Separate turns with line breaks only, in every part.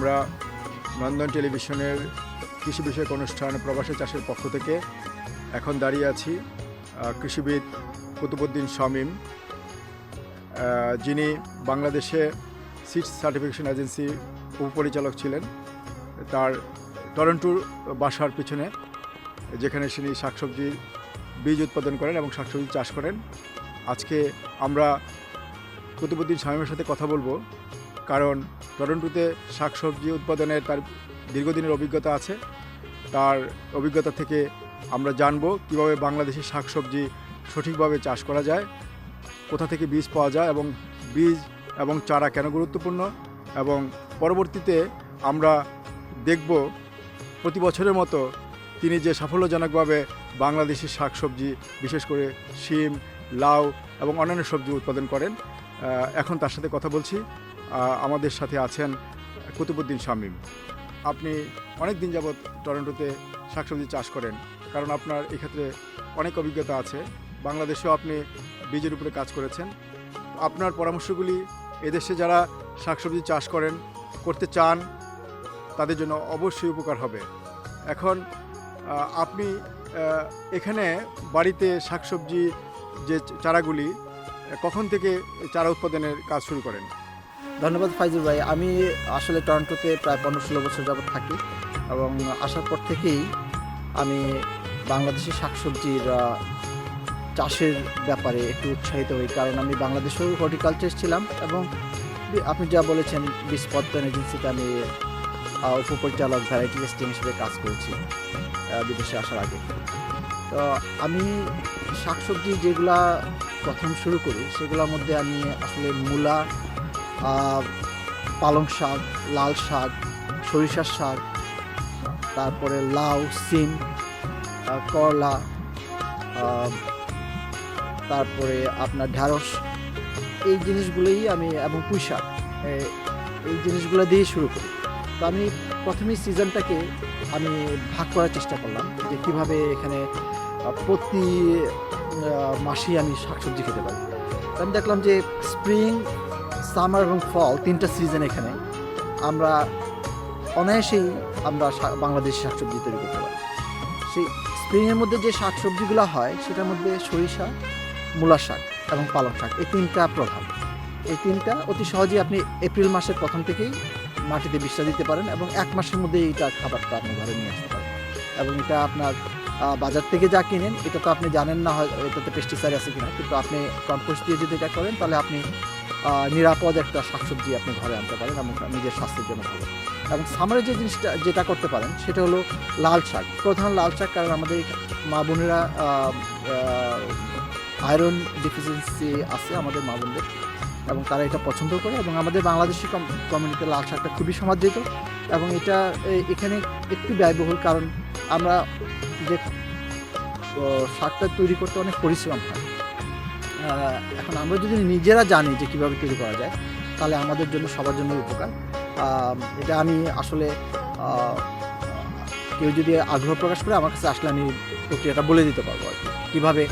আমরা নন্দন টেলিভিশনের কৃষি বিষয়ক অনুষ্ঠান প্রবাসী চাষের পক্ষ থেকে এখন দাঁড়িয়ে আছি কৃষিবিদ কুতুবউদ্দিন শামীম, যিনি বাংলাদেশে সিডস সার্টিফিকেশন এজেন্সি উপপরিচালক ছিলেন। তার টরন্টোর বাসার পিছনে, যেখানে তিনি শাকসবজির বীজ উৎপাদন করেন এবং শাকসবজি চাষ করেন। আজকে আমরা কুতুবউদ্দিন শামীমের সাথে কথা বলবো, কারণ টরন্টোতে শাকসবজি উৎপাদনের তার দীর্ঘদিনের অভিজ্ঞতা আছে। তার অভিজ্ঞতা থেকে আমরা জানবো কীভাবে বাংলাদেশের শাকসবজি সঠিকভাবে চাষ করা যায়, কোথা থেকে বীজ পাওয়া যায় এবং বীজ এবং চারা কেন গুরুত্বপূর্ণ, এবং পরবর্তীতে আমরা দেখব প্রতি বছরের মতো তিনি যে সাফল্যজনকভাবে বাংলাদেশের শাকসবজি বিশেষ করে শিম, লাউ এবং অন্যান্য সবজি উৎপাদন করেন। এখন তার সাথে কথা বলছি। আমাদের সাথে আছেন কুতুবউদ্দিন শামীম। আপনি অনেক দিন যাবৎ টরন্টোতে শাকসবজি চাষ করেন, কারণ আপনার এক্ষেত্রে অনেক অভিজ্ঞতা আছে। বাংলাদেশেও আপনি বীজের উপরে কাজ করেছেন। আপনার পরামর্শগুলি এদেশে যারা শাকসবজি চাষ করতে চান তাদের জন্য অবশ্যই উপকার হবে। এখন আপনি এখানে বাড়িতে শাকসবজি যে চারাগুলি কখন থেকে চারা উৎপাদনের কাজ শুরু করেন?
ধন্যবাদ ফাইজুল ভাই। আমি আসলে টরন্টোতে প্রায় 15-16 বছর যাবৎ থাকি এবং আসার পর থেকেই আমি বাংলাদেশের শাকসবজির চাষের ব্যাপারে একটু উৎসাহিত হই, কারণ আমি বাংলাদেশেও হর্টিকালচার ছিলাম এবং আপনি যা বলেছেন বীজ উৎপাদন এজেন্সিতে আমি উপপরিচালক ভ্যারাইটি টেস্টিং হিসেবে কাজ করেছি বিদেশে আসার আগে। তো আমি শাকসবজি যেগুলা প্রথম শুরু করি সেগুলোর মধ্যে আমি আসলে মূলা, পালং শাক, লাল শাক, সরিষার শাক, তারপরে লাউ, সিম, করলা, তারপরে আপনার ঢ্যাঁড়স, এই জিনিসগুলোই আমি, এবং পুঁই শাক, এই জিনিসগুলো দিয়েই শুরু করি। তো আমি প্রথমেই সিজনটাকে আমি ভাগ করার চেষ্টা করলাম যে কীভাবে এখানে প্রতি মাসেই আমি শাকসবজি খেতে পারি। তো আমি দেখলাম যে স্প্রিং, সামার এবং ফল, 3টা সিজন এখানে আমরা অনায়াসেই বাংলাদেশি শাকসবজি তৈরি করতে পারি। সেই স্প্রিংয়ের মধ্যে যে শাকসবজিগুলো হয় সেটার মধ্যে সরিষা, মূলা শাক এবং পালং শাক, এই 3টা প্রধান। এই 3টা অতি সহজেই আপনি এপ্রিল মাসের প্রথম থেকেই মাটিতে বীজটা দিতে পারেন এবং 1 মাসের মধ্যে এইটা খাবারটা আপনি ঘরে নিয়ে আসতে পারেন। এবং এটা আপনার বাজার থেকে যা কিনেন এটা তো আপনি জানেন না হয় এটাতে পেস্টিসাইড আছে কিনা, কিন্তু আপনি কম্পোস্ট দিয়ে যদি এটা করেন তাহলে আপনি নিরাপদ একটা শাকসবজি আপনি ঘরে আনতে পারেন এবং নিজের স্বাস্থ্যের জন্য ভালো। এবং সামারে যে জিনিসটা যেটা করতে পারেন সেটা হলো লাল শাক, প্রধান লাল শাক, কারণ আমাদের মা বোনেরা আয়রন ডিফিসিয়েন্সি আছে আমাদের মা বোনদের এবং তারা এটা পছন্দ করে, এবং আমাদের বাংলাদেশি কমিউনিটিতে লাল শাকটা খুবই সমাদৃত এবং এটা এখানে একটু ব্যয়বহুল, কারণ আমরা যে শাকটা তৈরি করতে অনেক পরিশ্রম হয়। এখন আমরা যদি নিজেরা জানি যে কীভাবে তৈরি করা যায় তাহলে আমাদের জন্য সবার জন্য উপকার। এটা আমি আসলে কেউ যদি আগ্রহ প্রকাশ করে আমার কাছে আসলে আমি প্রক্রিয়াটা বলে দিতে পারবো আর কি, কীভাবে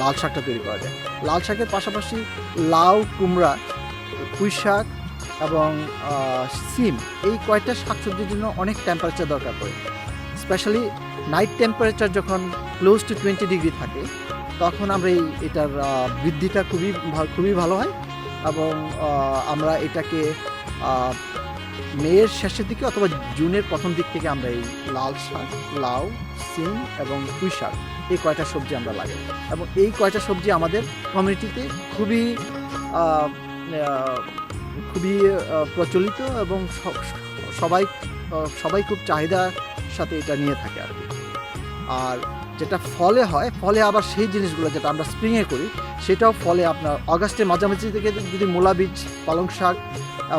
লাল শাকটা তৈরি করা যায়। লাল শাকের পাশাপাশি লাউ, কুমড়া, পুঁই শাক এবং সিম, এই কয়েকটা শাকসবজির জন্য অনেক টেম্পারেচার দরকার পড়ে। স্পেশালি নাইট টেম্পারেচার যখন ক্লোজ টু 20 ডিগ্রি থাকে তখন আমরা এটার বৃদ্ধিটা খুবই ভালো হয় এবং আমরা এটাকে মেয়ের শেষের দিকে অথবা জুনের প্রথম দিক থেকে আমরা এই লাল শাক, লাউ, সিম এবং পুঁই শাক, এই কয়টা সবজি আমরা লাগাই এবং এই কয়টা সবজি আমাদের কমিউনিটিতে খুবই প্রচলিত এবং সবাই খুব চাহিদার সাথে এটা নিয়ে থাকে আর কি। আর যেটা ফলে আবার সেই জিনিসগুলো যেটা আমরা স্প্রিংয়ে করি সেটাও ফলে আপনার অগাস্টের মাঝামাঝি থেকে যদি মূলা বীজ, পালং শাক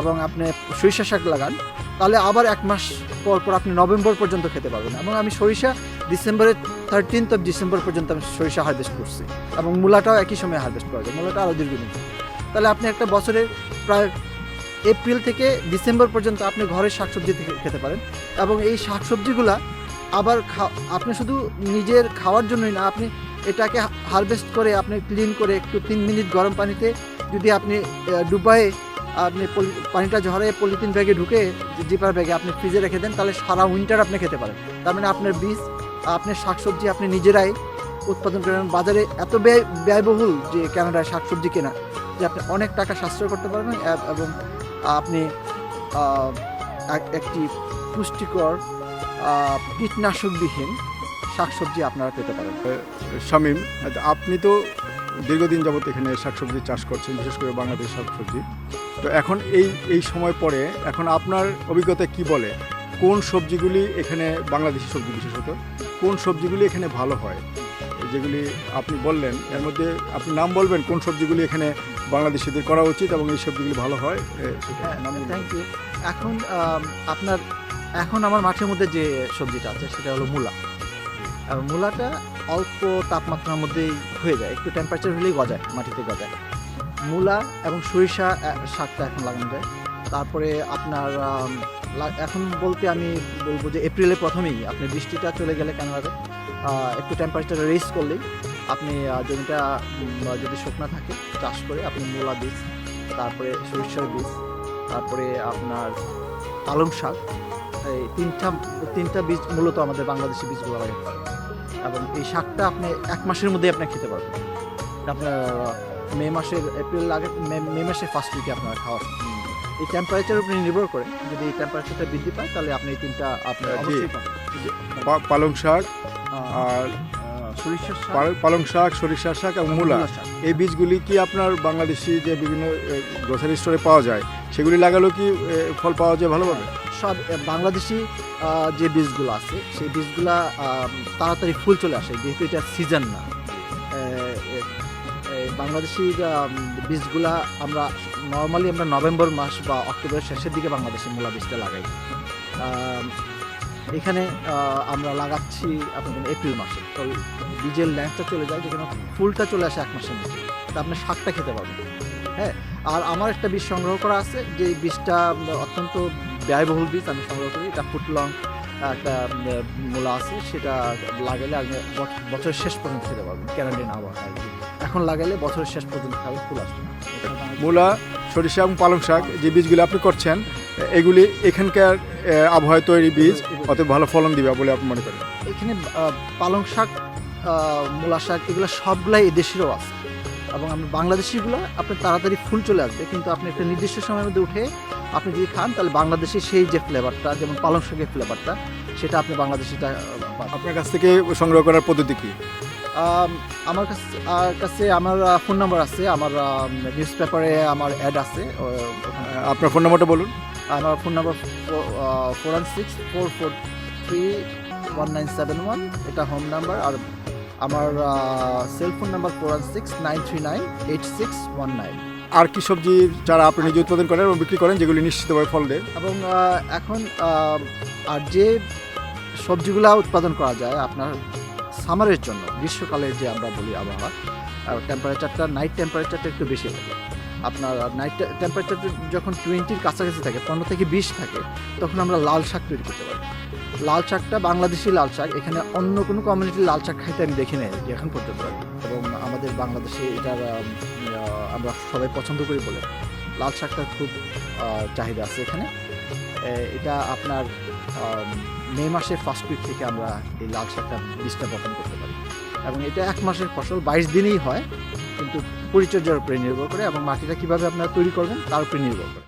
এবং আপনি সরিষা শাক লাগান তাহলে আবার 1 মাস পর আপনি নভেম্বর পর্যন্ত খেতে পারবেন। এবং আমি সরিষা ডিসেম্বরের 13th of ডিসেম্বর পর্যন্ত আমি সরিষা হারভেস্ট করছি এবং মূলাটাও একই সময় হারভেস্ট করা যায়, মূলাটা আরও দীর্ঘদিন। তাহলে আপনি একটা বছরের প্রায় এপ্রিল থেকে ডিসেম্বর পর্যন্ত আপনি ঘরের শাকসবজি খেতে পারেন এবং এই শাকসবজিগুলা আবার আপনি শুধু নিজের খাওয়ার জন্যই না, আপনি এটাকে হারভেস্ট করে আপনি ক্লিন করে একটু 3 মিনিট গরম পানিতে যদি আপনি ডুবায়ে আপনি পানিটা ঝরে পলিথিন ব্যাগে ঢুকে জিপার ব্যাগে আপনি ফ্রিজে রেখে দেন, তাহলে সারা উইন্টার আপনি খেতে পারেন। তার মানে আপনার বীজ, আপনার শাকসবজি আপনি নিজেরাই উৎপাদন করেন। বাজারে এত ব্যয়বহুল যে কানাডায় শাকসবজি কেনা, যে আপনি অনেক টাকা সাশ্রয় করতে পারবেন এবং আপনি একটি পুষ্টিকর কীটনাশকবিহীন শাকসবজি আপনারা পেতে পারেন।
শামীম, আপনি তো দীর্ঘদিন যাবত এখানে শাকসবজি চাষ করছেন, বিশেষ করে বাংলাদেশ শাকসবজি। তো এখন এই সময় পরে এখন আপনার অভিজ্ঞতা কি বলে, কোন সবজিগুলি এখানে, বাংলাদেশি সবজি বিশেষত, কোন সবজিগুলি এখানে ভালো হয়? যেগুলি আপনি বললেন এর মধ্যে আপনি নাম বলবেন কোন সবজিগুলি এখানে বাংলাদেশিদের করা উচিত এবং এই সবজিগুলি ভালো হয় সেটা নাম বলবেন।
Thank you. এখন আমার মাঠের মধ্যে যে সবজিটা আছে সেটা হলো মূলা। এবং মূলাটা অল্প তাপমাত্রার মধ্যেই হয়ে যায়, একটু টেম্পারেচার হলেই গজায়, মাটিতে গজায়। মূলা এবং সরিষা শাকটা এখন লাগানো যায়। তারপরে আপনার এখন বলতে আমি বলবো যে এপ্রিলের প্রথমেই আপনি বৃষ্টিটা চলে গেলে কানাডাতে একটু টেম্পারেচার রেজ করলেই আপনি জমিটা যদি শুকনো থাকে চাষ করে আপনি মূলা বীজ, তারপরে সরিষার বীজ, তারপরে আপনার পালং শাক, এই তিনটা বীজ মূলত আমাদের বাংলাদেশি বীজগুলো লাগাতে পারেন। এবং এই শাকটা আপনি 1 মাসের মধ্যে আপনি খেতে পারবেন। আপনার মে মাসের ফার্স্ট উইকে আপনারা খাওয়া। এই টেম্পারেচারের উপরে নির্ভর করে, যদি এই টেম্পারেচারটা বৃদ্ধি পায় তাহলে আপনি এই তিনটা আপনার অবশ্যই পাবেন।
পালং শাক আর
সরিষার শাক,
পালং শাক, সরিষার শাক এবং মূলা,
শাক।
এই বীজগুলি কি আপনার বাংলাদেশি যে বিভিন্ন গ্রোসারি স্টোরে পাওয়া যায় সেগুলি লাগালেও কি ফল পাওয়া যায় ভালোভাবে?
সব বাংলাদেশি যে বীজগুলো আছে সেই বীজগুলা তাড়াতাড়ি ফুল চলে আসে, যেহেতু এটা সিজন না। বাংলাদেশি বীজগুলা আমরা নর্মালি নভেম্বর মাস বা অক্টোবরের শেষের দিকে বাংলাদেশি মূলা বীজটা লাগাই। এখানে আমরা লাগাচ্ছি আপনার এপ্রিল মাসে, তো বীজের ল্যান্ডটা চলে যায়, যেখানে ফুলটা চলে আসে 1 মাসের মধ্যে, তা আপনি শাকটা খেতে পারবেন। হ্যাঁ, আর আমার একটা বীজ সংগ্রহ করা আছে, যে বীজটা অত্যন্ত ব্যয়বহুল বীজ আমি সংগ্রহ করি। এটা ফুটলং একটা মূলা আছে, সেটা লাগালে আপনি বছরের শেষ পর্যন্ত খেতে পারবেন। ক্যানাডিয়ান আবহাওয়া এখন লাগালে বছরের শেষ পর্যন্ত খাবে, ফুল আসবে না।
মূলা, সরিষা এবং পালং শাক যে বীজগুলি আপনি করছেন, এগুলি এখানকার আবহাওয়ায় তৈরি বীজ, অত ভালো ফলন দিবে বলে আপনি মনে করেন?
এখানে পালং শাক, মূলা শাক, এগুলো সবগুলাই এদেশেরও আছে। এবং আমি বাংলাদেশিগুলো আপনার তাড়াতাড়ি ফুল চলে আসবে, কিন্তু আপনি একটা নির্দিষ্ট সময়ের মধ্যে উঠে আপনি যদি খান তাহলে বাংলাদেশি সেই যে ফ্লেভারটা, যেমন পালং শাকের ফ্লেভারটা, সেটা আপনি বাংলাদেশিটা পাবেন।
আপনার কাছ থেকে সংগ্রহ করার পদ্ধতি কি?
আমার কাছে আমার ফোন নাম্বার আছে, আমার নিউজ পেপারে আমার অ্যাড আছে।
আপনার ফোন নাম্বারটা বলুন।
আমার ফোন নাম্বার 4164431971, এটা হোম নাম্বার। আর আমার সেলফোন নাম্বার 4169398619।
আর কি সবজি যারা আপনি নিজে উৎপাদন করেন এবং বিক্রি করেন যেগুলি নিশ্চিতভাবে ফল দেয়?
এবং এখন আর যে সবজিগুলা উৎপাদন করা যায় আপনার সামারের জন্য, গ্রীষ্মকালের যে আমরা বলি আবহাওয়া, টেম্পারেচারটা, নাইট টেম্পারেচারটা একটু বেশি হবে। আপনার নাইট টেম্পারেচার যখন 20-র কাছাকাছি থাকে, 15 থেকে 20 থাকে, তখন আমরা লাল শাক তৈরি করতে পারি। লাল শাকটা বাংলাদেশি লাল শাক, এখানে অন্য কোনো কমিউনিটির লাল শাক খাইতে আমি দেখি নাই এখন পর্যন্ত। এবং আমাদের বাংলাদেশে এটার আমরা সবাই পছন্দ করি বলে লাল শাকটার খুব চাহিদা আছে এখানে। এটা আপনার মে মাসের ফার্স্ট উইক থেকে আমরা এই লাল শাকটা বীজটা বপন করতে পারি। এবং এটা 1 মাসের ফসল, 22 দিনেই হয়, কিন্তু পরিচর্যার উপরে নির্ভর করে এবং মাটিটা কীভাবে আপনারা তৈরি করবেন তার উপরে নির্ভর করে।